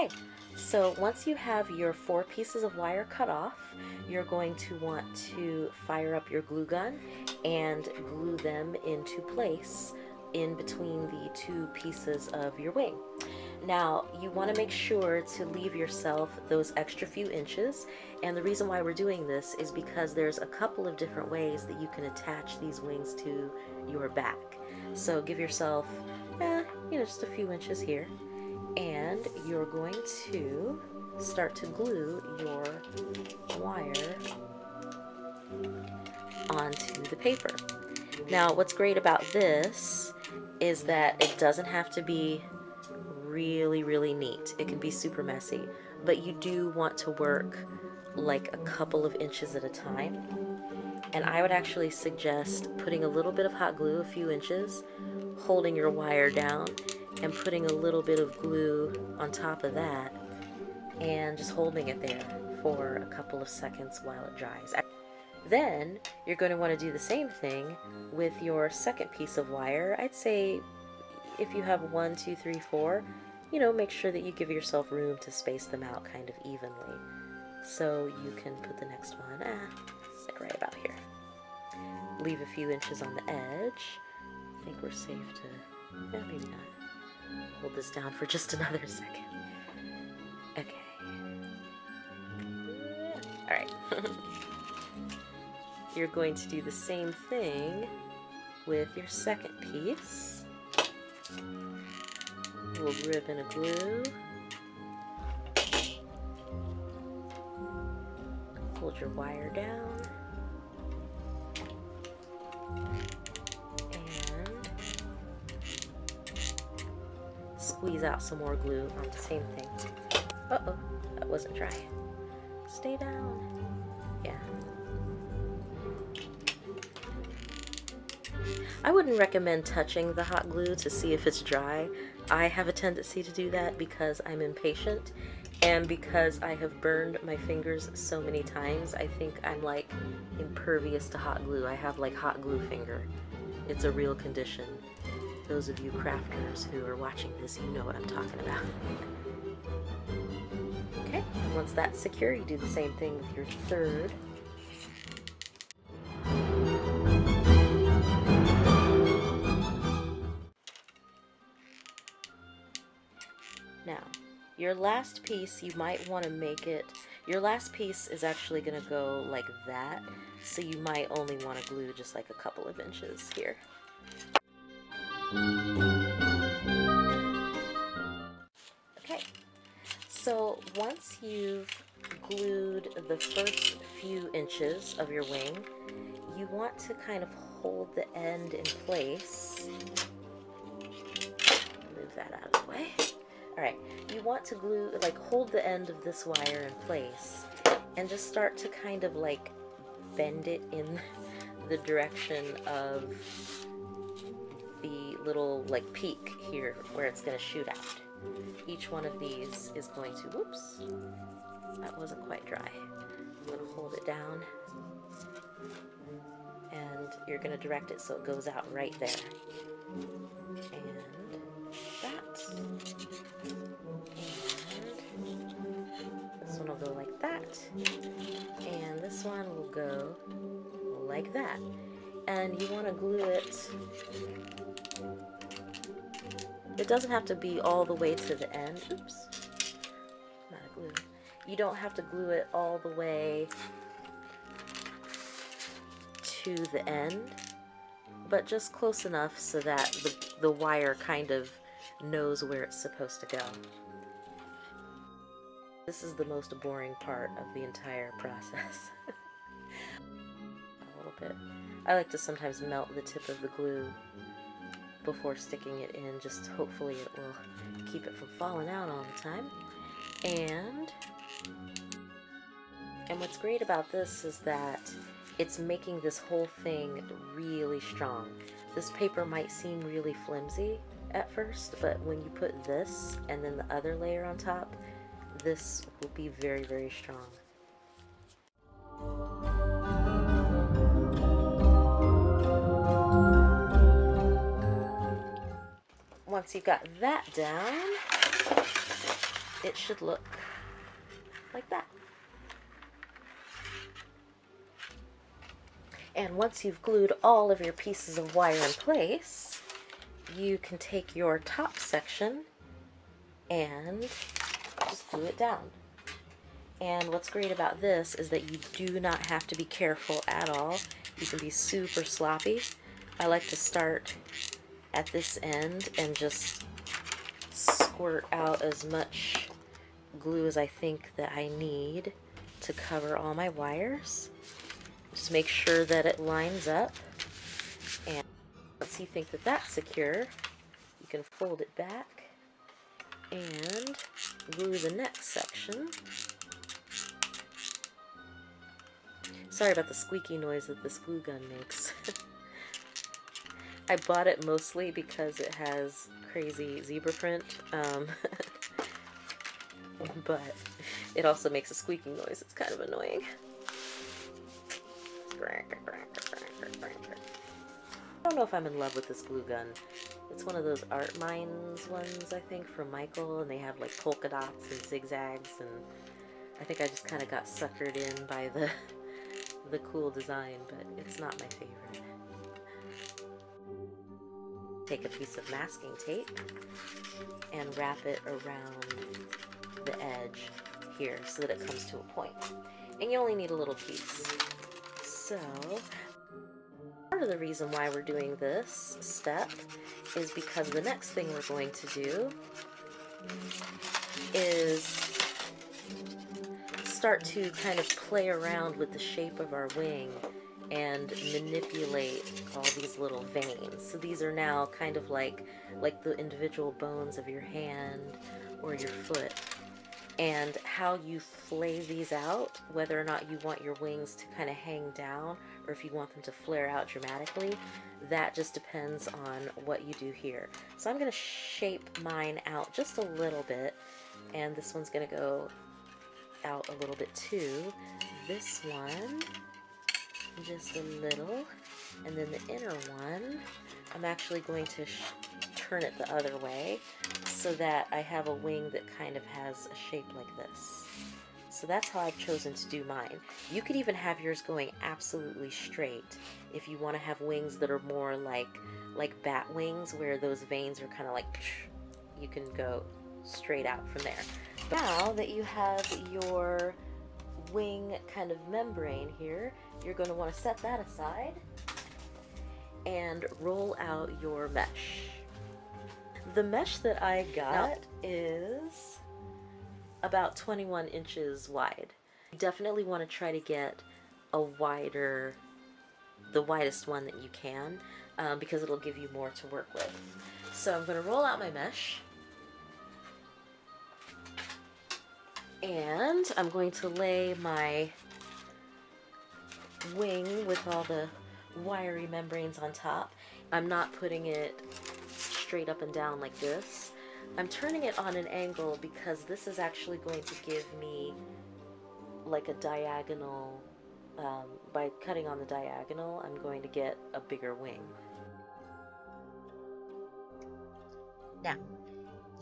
Okay, so once you have your 4 pieces of wire cut off, you're going to want to fire up your glue gun and glue them into place in between the 2 pieces of your wing. Now, you want to make sure to leave yourself those extra few inches, and the reason why we're doing this is because there's a couple of different ways that you can attach these wings to your back. So give yourself, just a few inches here, and you're going to start to glue your wire onto the paper. Now, what's great about this is that it doesn't have to be really neat. It can be super messy, but you do want to work like a couple of inches at a time. And I would actually suggest putting a little bit of hot glue, a few inches, holding your wire down, and putting a little bit of glue on top of that, and just holding it there for a couple of seconds while it dries. Then you're going to want to do the same thing with your second piece of wire. I'd say if you have 1, 2, 3, 4, make sure that you give yourself room to space them out kind of evenly. So you can put the next one, like right about here. Leave a few inches on the edge. I think we're safe to, maybe not. Hold this down for just another second. Okay. All right. You're going to do the same thing with your second piece. A little ribbon of glue. Hold your wire down. And squeeze out some more glue on the same thing. Uh-oh, that wasn't dry. Stay down. Yeah. I wouldn't recommend touching the hot glue to see if it's dry. I have a tendency to do that because I'm impatient and because I have burned my fingers so many times. I think I'm like impervious to hot glue. I have like hot glue finger. It's a real condition. Those of you crafters who are watching this, you know what I'm talking about. Okay, and once that's secure, you do the same thing with your third. Now, your last piece, you might want to make it, your last piece is actually going to go like that, so you might only want to glue just like a couple of inches here. Okay, so once you've glued the first few inches of your wing, you want to kind of hold the end in place. Move that out of the way. Alright, you want to glue, like hold the end of this wire in place and just start to kind of like bend it in the direction of the little like peak here where it's going to shoot out. Each one of these is going to, whoops, that wasn't quite dry. I'm going to hold it down and you're going to direct it so it goes out right there. And that. And this one will go like that. And this one will go like that. And you want to glue it. It doesn't have to be all the way to the end. Oops. Not a glue. You don't have to glue it all the way to the end, but just close enough so that the wire kind of knows where it's supposed to go. This is the most boring part of the entire process. A little bit. I like to sometimes melt the tip of the glue before sticking it in, just hopefully it will keep it from falling out all the time. And what's great about this is that it's making this whole thing really strong. This paper might seem really flimsy at first, but when you put this and then the other layer on top, this will be very strong. Once you've got that down, it should look like that. And once you've glued all of your pieces of wire in place, you can take your top section and just glue it down. And what's great about this is that you do not have to be careful at all. You can be super sloppy. I like to start at this end and just squirt out as much glue as I think that I need to cover all my wires. Just make sure that it lines up, and once you think that that's secure, you can fold it back and glue the next section. Sorry about the squeaky noise that this glue gun makes. I bought it mostly because it has crazy zebra print, but it also makes a squeaking noise. It's kind of annoying. I don't know if I'm in love with this glue gun. It's one of those Art Minds ones, I think, from Michael, and they have like polka dots and zigzags, and I think I just kind of got suckered in by the cool design, but it's not my favorite. Take a piece of masking tape and wrap it around the edge here so that it comes to a point. And you only need a little piece. So, part of the reason why we're doing this step is because the next thing we're going to do is start to kind of play around with the shape of our wing and manipulate all these little veins. So these are now kind of like the individual bones of your hand or your foot. And how you flay these out, whether or not you want your wings to kind of hang down or if you want them to flare out dramatically, that just depends on what you do here. So I'm going to shape mine out just a little bit, and this one's going to go out a little bit too. This one, just a little, and then the inner one, I'm actually going to turn it the other way so that I have a wing that kind of has a shape like this. So that's how I've chosen to do mine. You could even have yours going absolutely straight if you want to have wings that are more like bat wings, where those veins are kind of like, you can go straight out from there. Now that you have your wing kind of membrane here, you're going to want to set that aside and roll out your mesh. The mesh that I got is about 21 inches wide. You definitely want to try to get the widest one that you can, because it'll give you more to work with. So I'm going to roll out my mesh, and I'm going to lay my wing with all the wiry membranes on top. I'm not putting it straight up and down like this. I'm turning it on an angle because this is actually going to give me like a diagonal. By cutting on the diagonal, I'm going to get a bigger wing. Now,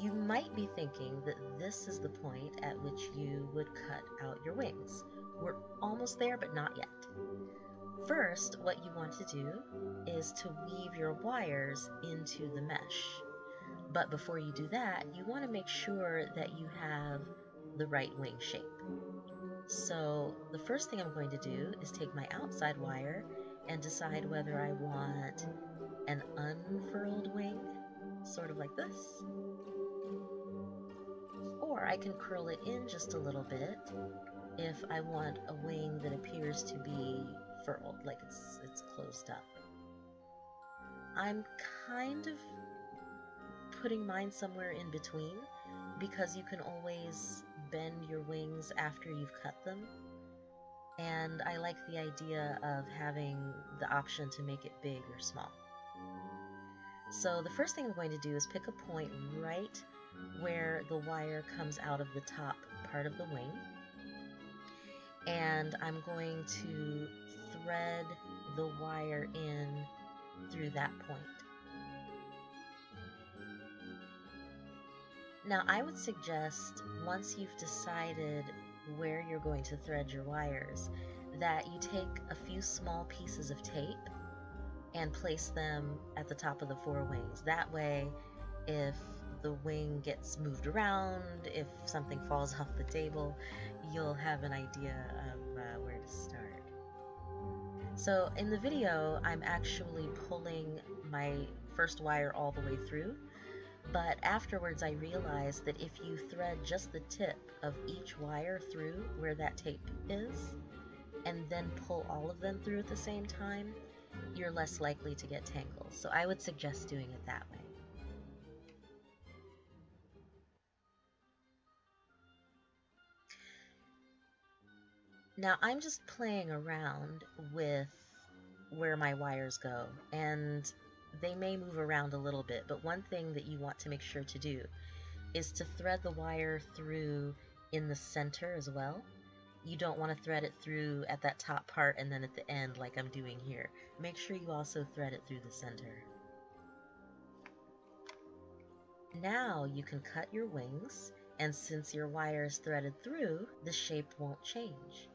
you might be thinking that this is the point at which you would cut out your wings. We're almost there, but not yet. First, what you want to do is to weave your wires into the mesh. But before you do that, you want to make sure that you have the right wing shape. So the first thing I'm going to do is take my outside wire and decide whether I want an unfurled wing, sort of like this, or I can curl it in just a little bit if I want a wing that appears to be furled, like it's closed up. I'm kind of putting mine somewhere in between because you can always bend your wings after you've cut them, and I like the idea of having the option to make it big or small. So the first thing I'm going to do is pick a point right where the wire comes out of the top part of the wing, and I'm going to thread the wire in through that point. Now, I would suggest once you've decided where you're going to thread your wires, that you take a few small pieces of tape and place them at the top of the four wings. That way, if the wing gets moved around, if something falls off the table, you'll have an idea of where to start. So in the video, I'm actually pulling my first wire all the way through, but afterwards I realized that if you thread just the tip of each wire through where that tape is, and then pull all of them through at the same time, you're less likely to get tangles. So I would suggest doing it that way. Now I'm just playing around with where my wires go, and they may move around a little bit, but one thing that you want to make sure to do is to thread the wire through in the center as well. You don't want to thread it through at that top part and then at the end like I'm doing here. Make sure you also thread it through the center. Now you can cut your wings, and since your wire is threaded through, the shape won't change.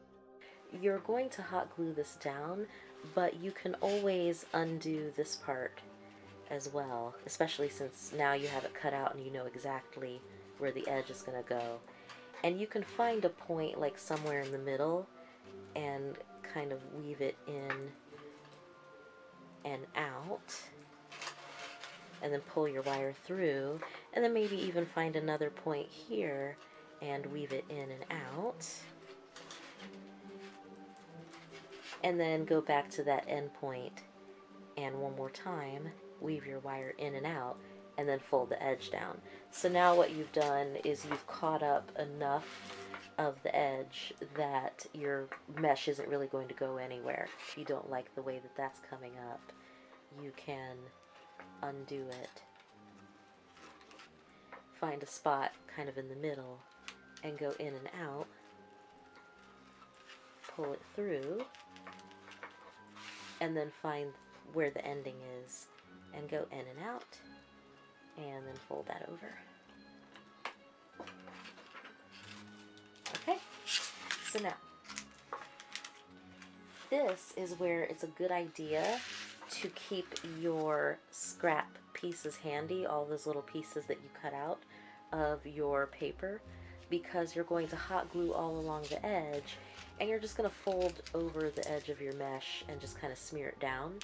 You're going to hot glue this down, but you can always undo this part as well, especially since now you have it cut out and you know exactly where the edge is going to go. And you can find a point like somewhere in the middle and kind of weave it in and out, and then pull your wire through, and then maybe even find another point here and weave it in and out, and then go back to that end point and one more time weave your wire in and out, and then fold the edge down. So now what you've done is you've caught up enough of the edge that your mesh isn't really going to go anywhere. If you don't like the way that that's coming up, you can undo it, find a spot kind of in the middle and go in and out, pull it through, and then find where the ending is and go in and out, and then fold that over. Okay, so now this is where it's a good idea to keep your scrap pieces handy, all those little pieces that you cut out of your paper, because you're going to hot glue all along the edge, and you're just going to fold over the edge of your mesh and just kind of smear it down.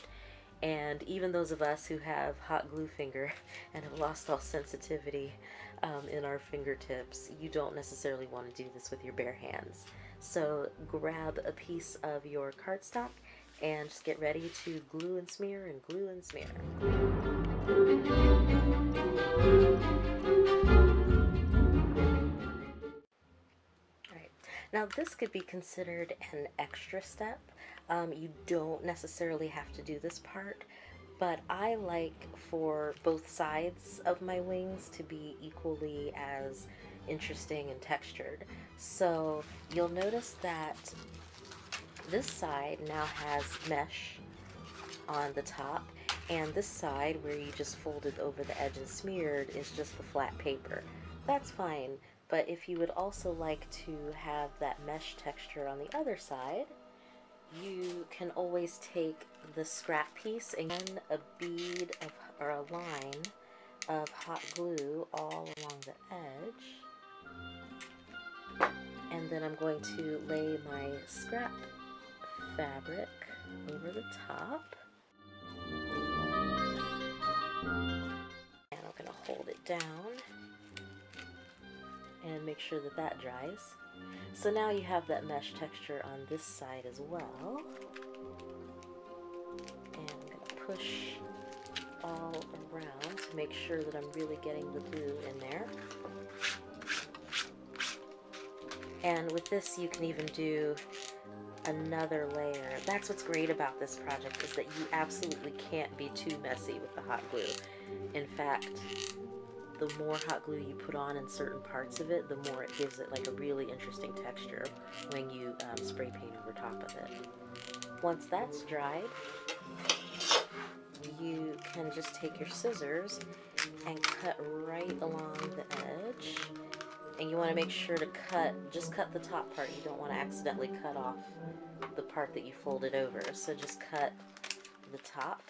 And even those of us who have hot glue finger and have lost all sensitivity in our fingertips, you don't necessarily want to do this with your bare hands. So grab a piece of your cardstock and just get ready to glue and smear and glue and smear. Alright, now this could be considered an extra step. You don't necessarily have to do this part, but I like for both sides of my wings to be equally as interesting and textured. So you'll notice that this side now has mesh on the top, and this side where you just folded over the edge and smeared is just the flat paper. That's fine, but if you would also like to have that mesh texture on the other side, you can always take the scrap piece and run a bead of, or a line of hot glue all along the edge, and then I'm going to lay my scrap fabric over the top, and I'm going to hold it down and make sure that that dries. So now you have that mesh texture on this side as well. And I'm going to push all around to make sure that I'm really getting the glue in there. And with this you can even do another layer. That's what's great about this project, is that you absolutely can't be too messy with the hot glue. In fact, the more hot glue you put on in certain parts of it, the more it gives it like a really interesting texture when you spray paint over top of it. Once that's dried, you can just take your scissors and cut right along the edge. And you want to make sure to just cut the top part. You don't want to accidentally cut off the part that you folded over. So just cut the top.